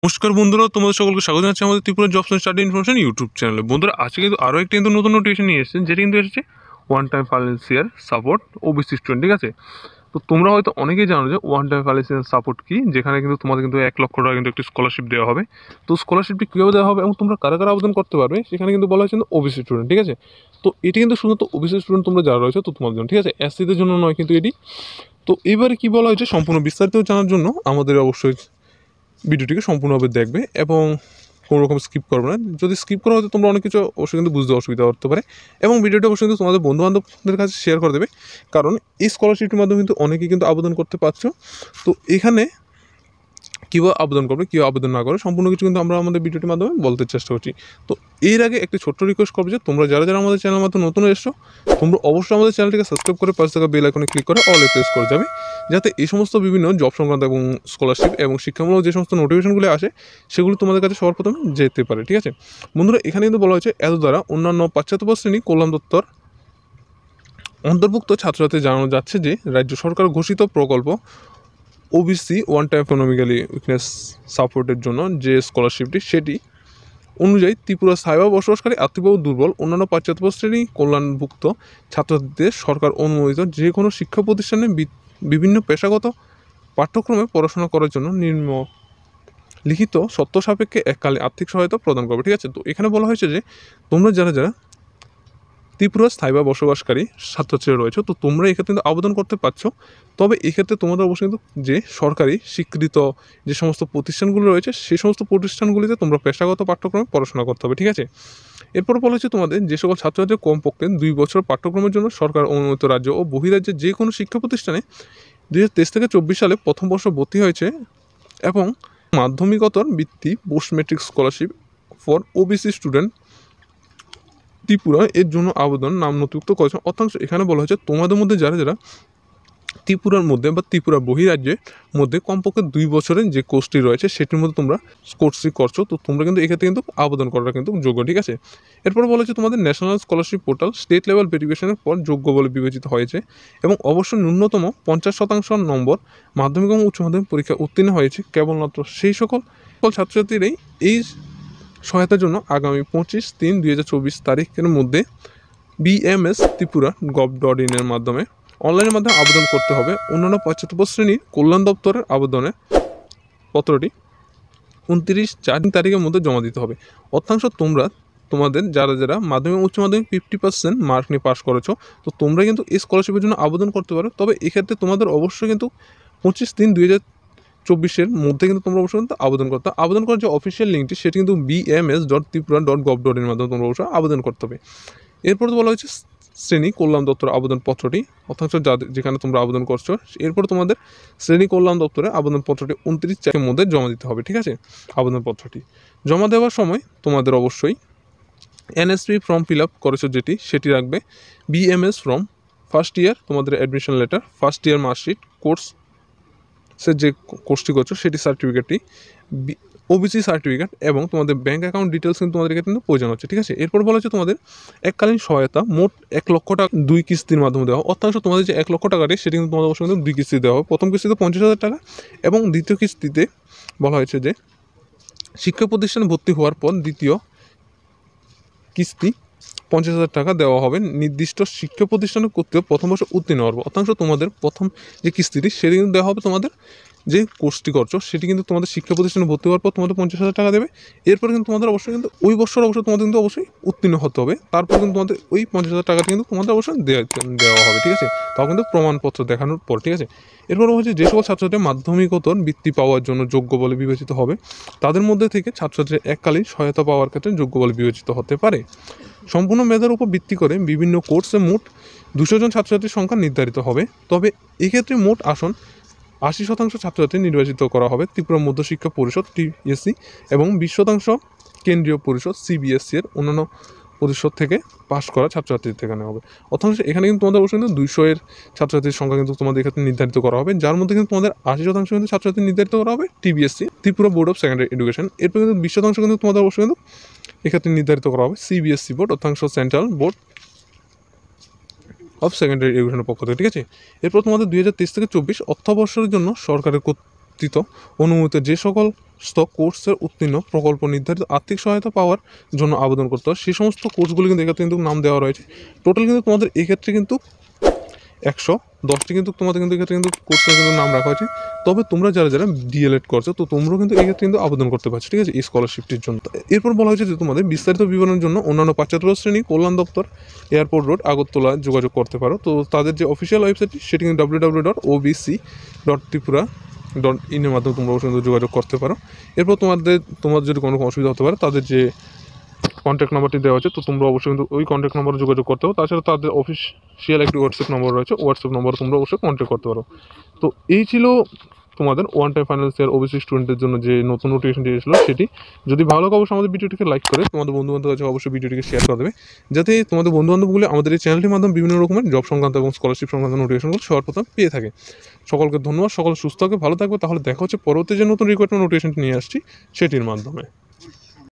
নমস্কার বন্ধুরা, তোমাদের সকলকে স্বাগত জানাচ্ছি আমাদের Tripura jobs and study information YouTube চ্যানেলে। বন্ধুরা, আজকে কিন্তু আরও একটি নতুন নোটিফিকেশন নিয়ে এসেছে, যেটি কিন্তু এসেছে one time financial support OBC student. ঠিক আছে, তো তোমরা হয়তো অনেকেই জানো যে ওয়ান টাইম ফাইন্যান্সিয়াল সাপোর্ট কি, যেখানে কিন্তু তোমাদের কিন্তু 1 লক্ষ টাকা কিন্তু একটি স্কলারশিপ দেওয়া হবে। তো স্কলারশিপটি কীভাবে দেওয়া হবে এবং তোমরা কারা কারা আবেদন করতে পারবে, সেখানে কিন্তু বলা হয়েছে ওবিসি স্টুডেন্ট। ঠিক আছে, তো এটি কিন্তু শুধুমাত্র ওবিসি স্টুডেন্ট তোমরা যারা রয়েছে তো তোমাদের জন্য। ঠিক আছে, এসসিদের জন্য নয় কিন্তু এটি। তো এবারে কী বলা হয়েছে সম্পূর্ণ বিস্তারিত জানার জন্য আমাদের অবশ্যই ভিডিওটিকে সম্পূর্ণভাবে দেখবে এবং কোনো রকম স্কিপ করবে না। যদি স্কিপ করা হয়তো তোমরা অনেক কিছু অবশ্যই কিন্তু বুঝতে অসুবিধা করতে পারে, এবং ভিডিওটি অবশ্যই কিন্তু তোমাদের বন্ধুবান্ধবদের কাছে শেয়ার করে দেবে, কারণ এই স্কলারশিপটির মাধ্যমে কিন্তু অনেকেই কিন্তু আবেদন করতে পারছো। তো এখানে কীভাবে আবেদন করবে, কীভাবে আবেদন না করে, সম্পূর্ণ কিছু কিন্তু আমরা আমাদের ভিডিওটির মাধ্যমে বলতে চেষ্টা করছি। তো এর আগে একটি ছোট্ট রিকোয়েস্ট করবো যে তোমরা যারা যারা আমাদের চ্যানেলের মাধ্যমে নতুন এসছো, তোমরা অবশ্যই আমাদের চ্যানেলটিকে সাবস্ক্রাইব করে পাশে থাকা বেল আইকনে ক্লিক করে অলে প্রেস করে যাবে, যাতে এই সমস্ত বিভিন্ন জব সংক্রান্ত এবং স্কলারশিপ এবং শিক্ষামূলক যে সমস্ত নোটিফিকেশনগুলো আসে সেগুলো তোমাদের কাছে সবার প্রথমে যেতে পারে। ঠিক আছে বন্ধুরা, এখানে কিন্তু বলা হয়েছে এত দ্বারা অন্যান্য পাশ্চাত্য শ্রেণী কল্যাণ দপ্তর অন্তর্ভুক্ত ছাত্রছাত্রী জানানো যাচ্ছে যে রাজ্য সরকার ঘোষিত প্রকল্প OBC one time economically weakness সাপোর্টের জন্য যে স্কলারশিপটি, সেটি অনুযায়ী ত্রিপুরা সাইবার বসবাসকারী আর্থিকভাবে দুর্বল অন্যান্য পাশ্চাত্য শ্রেণী কল্যাণভুক্ত ছাত্রছাত্রীদের সরকার অনুমোদিত যে কোনো শিক্ষা প্রতিষ্ঠানে বিভিন্ন পেশাগত পাঠ্যক্রমে পড়াশোনা করার জন্য লিখিত শর্ত সাপেক্ষে এককালে আর্থিক সহায়তা প্রদান করবে। ঠিক আছে, তো এখানে বলা হয়েছে যে তোমরা যারা যারা ত্রিপুরা স্থায়ী বা বসবাসকারী ছাত্রছাত্রীরা রয়েছে, তো তোমরা এক্ষেত্রে কিন্তু আবেদন করতে পারছো। তবে এক্ষেত্রে তোমাদের অবশ্যই কিন্তু যে সরকারি স্বীকৃত যে সমস্ত প্রতিষ্ঠানগুলো রয়েছে সেই সমস্ত প্রতিষ্ঠানগুলিতে তোমরা পেশাগত পাঠ্যক্রমে পড়াশোনা করতে হবে। ঠিক আছে, এরপর বলা হচ্ছে তোমাদের যে সকল ছাত্রছাত্রী কমপক্ষে 2 বছর পাঠ্যক্রমের জন্য সরকার অনুমোদিত রাজ্য ও বহিরাজ্যের যে কোনো শিক্ষা প্রতিষ্ঠানে 2023 থেকে 24 সালে প্রথম বর্ষ ভর্তি হয়েছে এবং মাধ্যমিকোত্তর বৃত্তি post matric scholarship for OBC student Tripura এর জন্য আবেদন নাম নথিভুক্ত করেছে। অর্থাৎ এখানে বলা হয়েছে তোমাদের মধ্যে যারা যারা ত্রিপুরার মধ্যে বা ত্রিপুরার বহিরাজ্যের মধ্যে কমপক্ষে 2 বছরের যে কোর্সটি রয়েছে সেটির মধ্যে তোমরা কোর্সটি করছো, তো তোমরা কিন্তু এক্ষেত্রে কিন্তু আবেদন করাটা কিন্তু যোগ্য। ঠিক আছে, এরপর বলা হচ্ছে তোমাদের national scholarship portal state level ভেরিফিকেশনের পর যোগ্য বলে বিবেচিত হয়েছে এবং অবশ্যই ন্যূনতম 50% নম্বর মাধ্যমিক এবং উচ্চ মাধ্যমিক পরীক্ষা উত্তীর্ণ হয়েছে কেবলমাত্র সেই সকল ছাত্রছাত্রীরাই এই সহায়তার জন্য আগামী 25/3/2024 তারিখের মধ্যে BMS ত্রিপুরা gov.in এর মাধ্যমে অনলাইনের মাধ্যমে আবেদন করতে হবে। অন্যান্য পাশ্চাত্য শ্রেণীর কল্যাণ দপ্তরের আবেদনের পত্রটি 29/4 তারিখের মধ্যে জমা দিতে হবে। অর্থাংশ তোমাদের যারা যারা মাধ্যমিক উচ্চ মাধ্যমিক 50% মার্ক নিয়ে পাস করেছো, তো তোমরা কিন্তু এই স্কলারশিপের জন্য আবেদন করতে পারো। তবে এক্ষেত্রে তোমাদের অবশ্যই কিন্তু 25/3/2024 মধ্যে কিন্তু তোমরা অবশ্যই কিন্তু আবেদন করার যে অফিসিয়াল লিঙ্কটি সেটি কিন্তু bms.tripura.gov.in মাধ্যমে তোমরা অবশ্যই আবেদন করতে হবে। এরপর বলা হয়েছে শ্রেণী কল্যাণ দপ্তর আবেদনপত্রটি, অর্থাৎ যেখানে তোমরা আবেদন করছো এরপর তোমাদের শ্রেণী কল্যাণ দপ্তরে আবেদনপত্রটি 29/4 মধ্যে জমা দিতে হবে। ঠিক আছে, আবেদনপত্রটি জমা দেওয়ার সময় তোমাদের অবশ্যই NSP ফর্ম ফিল আপ করেছো সেটি রাখবে, BMS ফর্ম, ফার্স্ট ইয়ার তোমাদের admission letter, first year marksheet, যে কোর্সটি করছো সেটি সার্টিফিকেটটি, ওবিসি সার্টিফিকেট এবং তোমাদের ব্যাঙ্ক অ্যাকাউন্ট ডিটেলস কিন্তু তোমাদের কিন্তু প্রয়োজন হচ্ছে। ঠিক আছে, এরপর বলা হচ্ছে তোমাদের এককালীন সহায়তা মোট 1 লক্ষ টাকা 2 কিস্তির মাধ্যমে দেওয়া। অর্থাৎ তোমাদের যে 1 লক্ষ টাকাটি সেটি কিন্তু তোমাদের অবশ্যই কিন্তু 2 কিস্তি দেওয়া হবে। প্রথম কিস্তিতে 50,000 টাকা এবং দ্বিতীয় কিস্তিতে বলা হয়েছে যে শিক্ষা প্রতিষ্ঠানে ভর্তি হওয়ার পর দ্বিতীয় কিস্তি 50,000 টাকা দেওয়া হবে নির্দিষ্ট শিক্ষা প্রতিষ্ঠানে কর্তৃক প্রথম বর্ষ উত্তীর্ণ হবে। অর্থাৎ তোমাদের প্রথম যে কিস্তিটি সেটি কিন্তু দেওয়া হবে তোমাদের যে কোর্সটি করছো সেটি কিন্তু তোমাদের শিক্ষা প্রতিষ্ঠানে ভর্তি হওয়ার পর তোমাদের 50,000 টাকা দেবে। এরপর কিন্তু তোমাদের অবশ্যই কিন্তু ওই বছর অবশ্যই তোমাদের কিন্তু অবশ্যই উত্তীর্ণ হতে হবে, তারপর কিন্তু তোমাদের ওই 50,000 টাকাটা কিন্তু তোমাদের অবশ্যই দেওয়া হবে। ঠিক আছে, তাও কিন্তু প্রমাণপত্র দেখানোর পর। ঠিক আছে, এরপর হচ্ছে যে সকল ছাত্রছাত্রী মাধ্যমিকোত্তর বৃত্তি পাওয়ার জন্য যোগ্য বলে বিবেচিত হবে তাদের মধ্যে থেকে ছাত্রছাত্রীর এককালীন সহায়তা পাওয়ার ক্ষেত্রে যোগ্য বলে বিবেচিত হতে পারে। সম্পূর্ণ মেধার উপর ভিত্তি করে বিভিন্ন কোর্সে মোট 200 জন ছাত্রছাত্রীর সংখ্যা নির্ধারিত হবে। তবে এক্ষেত্রে মোট আসন 80% ছাত্রছাত্রী নির্বাচিত করা হবে ত্রিপুরা মধ্যশিক্ষা পরিষদ TSC এবং 20% কেন্দ্রীয় পরিষদ CBSE এর অন্যান্য পরিষদ থেকে পাশ করা ছাত্রছাত্রীর থেকে নেওয়া হবে। অর্থাৎ এখানে কিন্তু তোমাদের অবশ্যই কিন্তু 200 এর ছাত্রছাত্রীর সংখ্যা কিন্তু তোমাদের এক্ষেত্রে নির্ধারিত করা হবে, যার মধ্যে কিন্তু তোমাদের 80% কিন্তু ছাত্রছাত্রী নির্ধারিত করা হবে TBSE Tripura board of secondary education. এরপর কিন্তু 20% কিন্তু তোমাদের অবশ্যই কিন্তু এক্ষেত্রে নির্ধারিত করা হবে CBSE বোর্ড, অর্থাৎ সেন্ট্রাল বোর্ড অফ সেকেন্ডারি এডুকেশনের পক্ষ থেকে। ঠিক আছে, এরপর তোমাদের 2023 থেকে 24 অর্থবর্ষের জন্য সরকারের কর্তৃত্ব অনুমোদিত যে সকল কোর্সের উত্তীর্ণ প্রকল্প নির্ধারিত আর্থিক সহায়তা পাওয়ার জন্য আবেদন করতে হয় সেই সমস্ত কোর্সগুলি কিন্তু এক্ষেত্রে কিন্তু নাম দেওয়া রয়েছে। টোটাল কিন্তু তোমাদের এক্ষেত্রে কিন্তু 110টি কিন্তু তোমাদের কিন্তু এক্ষেত্রে কিন্তু কোর্সের কিন্তু নাম রাখা হয়েছে। তবে তোমরা যারা যারা ডিএলএড করছো তো তোমরাও কিন্তু এক্ষেত্রে কিন্তু আবেদন করতে পারছো, ঠিক আছে, এই স্কলারশিপটির জন্য। এরপর বলা হয়েছে যে তোমাদের বিস্তারিত বিবরণের জন্য অন্যান্য 75 শ্রেণী কল্যাণ দপ্তর, এয়ারপোর্ট রোড, আগরতলা যোগাযোগ করতে পারো। তো তাদের যে অফিসিয়াল ওয়েবসাইটটি সেটি কিন্তু www.obc.tripura.in এর মাধ্যমে তোমরা অবশ্যই যোগাযোগ করতে পারো। এরপর তোমাদের যদি কোনো অসুবিধা হতে পারে তাদের যে কন্ট্যাক্ট নাম্বারটি দেওয়া আছে তো তোমরা অবশ্যই কিন্তু ওই কন্ট্যাক্ট নাম্বারে যোগাযোগ করতে পারো। তাছাড়া তাদের অফিসিয়াল একটি হোয়াটসঅ্যাপ নম্বর রয়েছে, হোয়াটসঅ্যাপ নম্বরে তোমরা অবশ্যই কন্ট্যাক্ট করতে পারো। তো এই ছিল তোমাদের ওয়ান টাইম ফাইন্যান্সিয়াল ওবিসি স্টুডেন্টের জন্য যে নতুন নোটিফিকেশনটি এসেছিলো সেটি। যদি ভালো লাগে অবশ্যই আমাদের ভিডিওটিকে লাইক করে তোমাদের বন্ধুবান্ধবের কাছে অবশ্যই ভিডিওটিকে শেয়ার করে দেবে, যাতে তোমাদের বন্ধুবান্ধবগুলো আমাদের এই চ্যানেলটির মাধ্যমে বিভিন্ন রকমের জব সংক্রান্ত এবং স্কলারশিপ সংক্রান্ত নোটিফিকেশনগুলো সবার প্রথম পেয়ে থাকে। সকলকে ধন্যবাদ, সকল সুস্থ থাকে, ভালো থাকবে। তাহলে দেখা হচ্ছে পরবর্তী যে নতুন রিক্রুটমেন্ট নোটিফিকেশনটি নিয়ে আসছি সেটির মাধ্যমে।